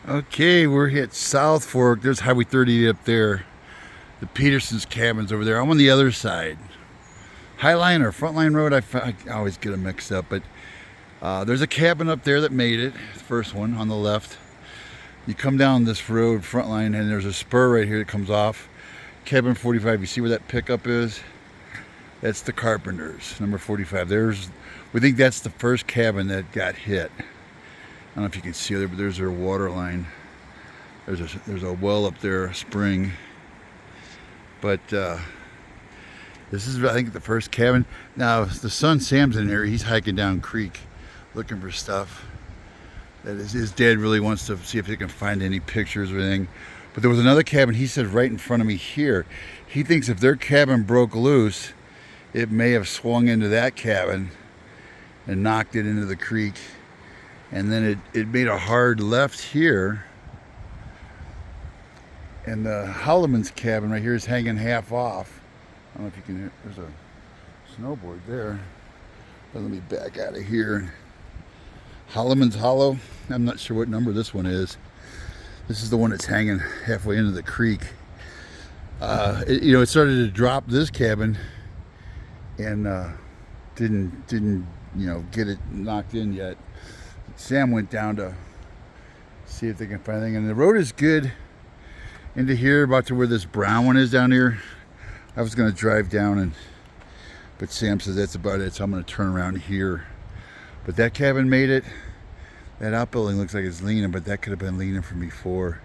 Okay, we're at South Fork. There's Highway 30 up there. The Peterson's cabin's over there. I'm on the other side. Highline or Frontline Road, I always get them mixed up. But there's a cabin up there that made it. The first one on the left. You come down this road, Frontline, and there's a spur right here that comes off. Cabin 45, you see where that pickup is? That's the Carpenters, number 45. We think that's the first cabin that got hit. I don't know if you can see there, but there's their water line. There's a well up there, a spring. But this is, I think, the first cabin. Now, the son Sam's in there. He's hiking down creek looking for stuff. That is, his dad really wants to see if he can find any pictures or anything. But there was another cabin, he said, right in front of me here. He thinks if their cabin broke loose, it may have swung into that cabin and knocked it into the creek. And then it made a hard left here. And the Holloman's cabin right here is hanging half off. I don't know if you can hear, there's a snowboard there. But let me back out of here. Holloman's Hollow. I'm not sure what number this one is. This is the one that's hanging halfway into the creek. It started to drop this cabin and didn't get it knocked in yet. Sam went down to see if they can find anything, and the road is good into here, about to where this brown one is down here. I was going to drive down, but Sam says that's about it, so I'm going to turn around here. But that cabin made it. That outbuilding looks like it's leaning, but that could have been leaning from before.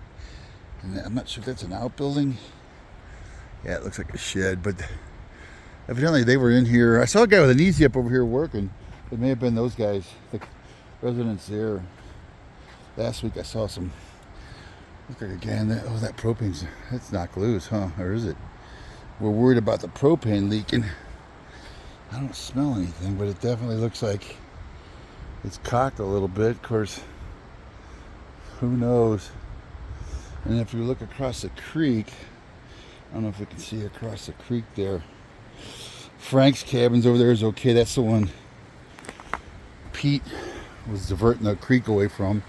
And I'm not sure if that's an outbuilding. Yeah, it looks like a shed, but evidently they were in here. I saw a guy with an easy up over here working. It may have been those guys, the residents there. Last week I saw some, look like again, that propane's, that's knocked loose, huh? Or is it? We're worried about the propane leaking. I don't smell anything, but it definitely looks like it's cocked a little bit. Of course, who knows? And if you look across the creek, I don't know if you can see across the creek there. Frank's cabin's over there is okay. That's the one Pete was diverting the creek away from.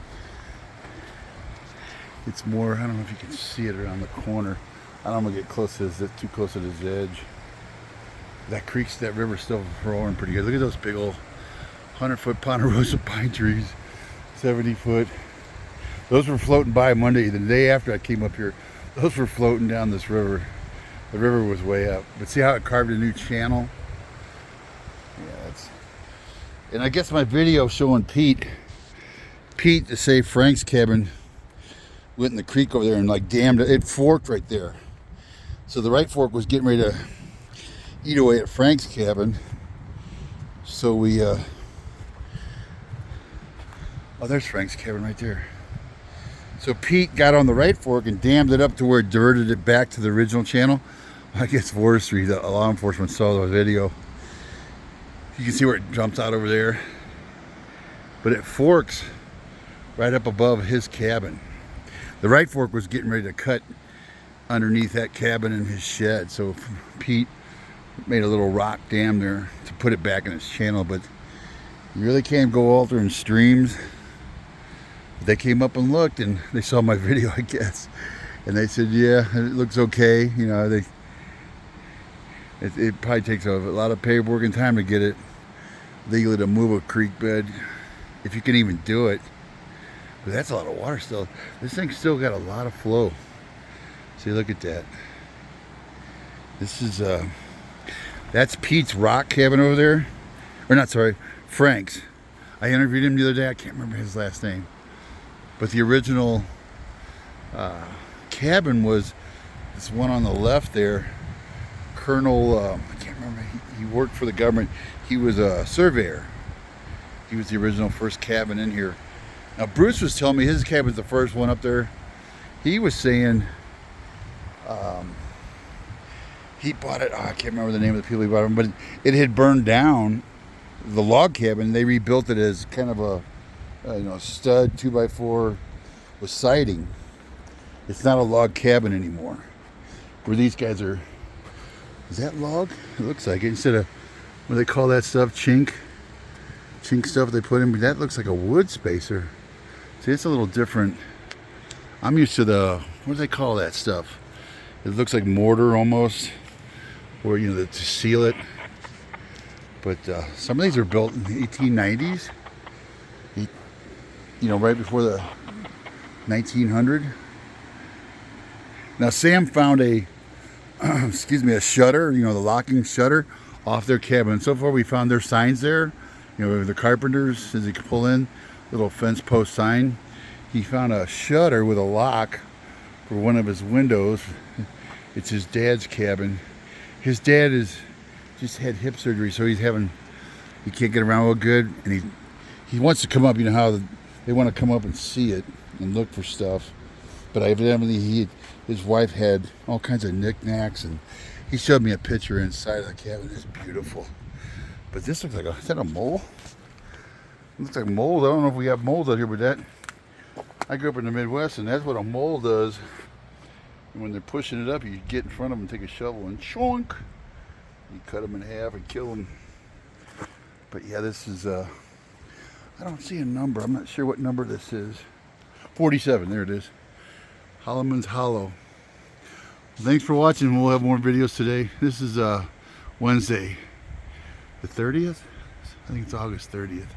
It's more, I don't know if you can see it around the corner. I don't want to get close to this, too close to this edge. That river's still rolling pretty good. Look at those big old 100-foot ponderosa pine trees, 70-foot. Those were floating by Monday, the day after I came up here. Those were floating down this river. The river was way up. But see how it carved a new channel? Yeah, and I guess my video showing Pete to save Frank's cabin went in the creek over there and like dammed it. It forked right there. So the right fork was getting ready to eat away at Frank's cabin. So we oh, there's Frank's cabin right there. So Pete got on the right fork and dammed it up to where it diverted it back to the original channel. I guess forestry, the law enforcement saw the video. You can see where it jumps out over there. But it forks right up above his cabin. The right fork was getting ready to cut underneath that cabin in his shed. So Pete made a little rock dam there to put it back in its channel. But you really can't go altering streams. They came up and looked and they saw my video, I guess. And they said, yeah, it looks okay. It probably takes a lot of paperwork and time to get it legally to move a creek bed, if you can even do it. But that's a lot of water still. This thing's still got a lot of flow. See, look at that. This is, that's Pete's rock cabin over there. Or not, sorry, Frank's. I interviewed him the other day. I can't remember his last name. But the original cabin was this one on the left there. Colonel, I can't remember, he worked for the government. He was a surveyor. He was the original first cabin in here. Now Bruce was telling me his cabin's the first one up there. He was saying he bought it, I can't remember the name of the people he bought it from, but it had burned down, the log cabin. They rebuilt it as kind of a stud 2x4 with siding. It's not a log cabin anymore. Where these guys are, is that log? It looks like it. Instead of, what do they call that stuff? Chink stuff they put in. That looks like a wood spacer. See, it's a little different I'm used to the, what do they call that stuff? It looks like mortar almost, or you know, to seal it. But some of these are built in the 1890s. You know, right before the 1900. Now Sam found a, excuse me, a shutter. You know, the locking shutter off their cabin. So far we found their signs there. You know, the carpenters, as you can pull in, little fence post sign. He found a shutter with a lock for one of his windows. It's his dad's cabin. His dad is just had hip surgery, so he can't get around real good, and he wants to come up. You know how they want to come up and see it and look for stuff, but evidently his wife had all kinds of knickknacks, and he showed me a picture inside of the cabin. It's beautiful, but this looks like is that a mole? It looks like mold. I don't know if we have mold out here, but I grew up in the Midwest, and that's what a mole does. And when they're pushing it up, you get in front of them, take a shovel, and chonk. You cut them in half and kill them. But yeah, this is, I don't see a number. I'm not sure what number this is. 47, there it is. Holloman's Hollow. Thanks for watching. We'll have more videos today. This is Wednesday, the 30th? I think it's August 30th.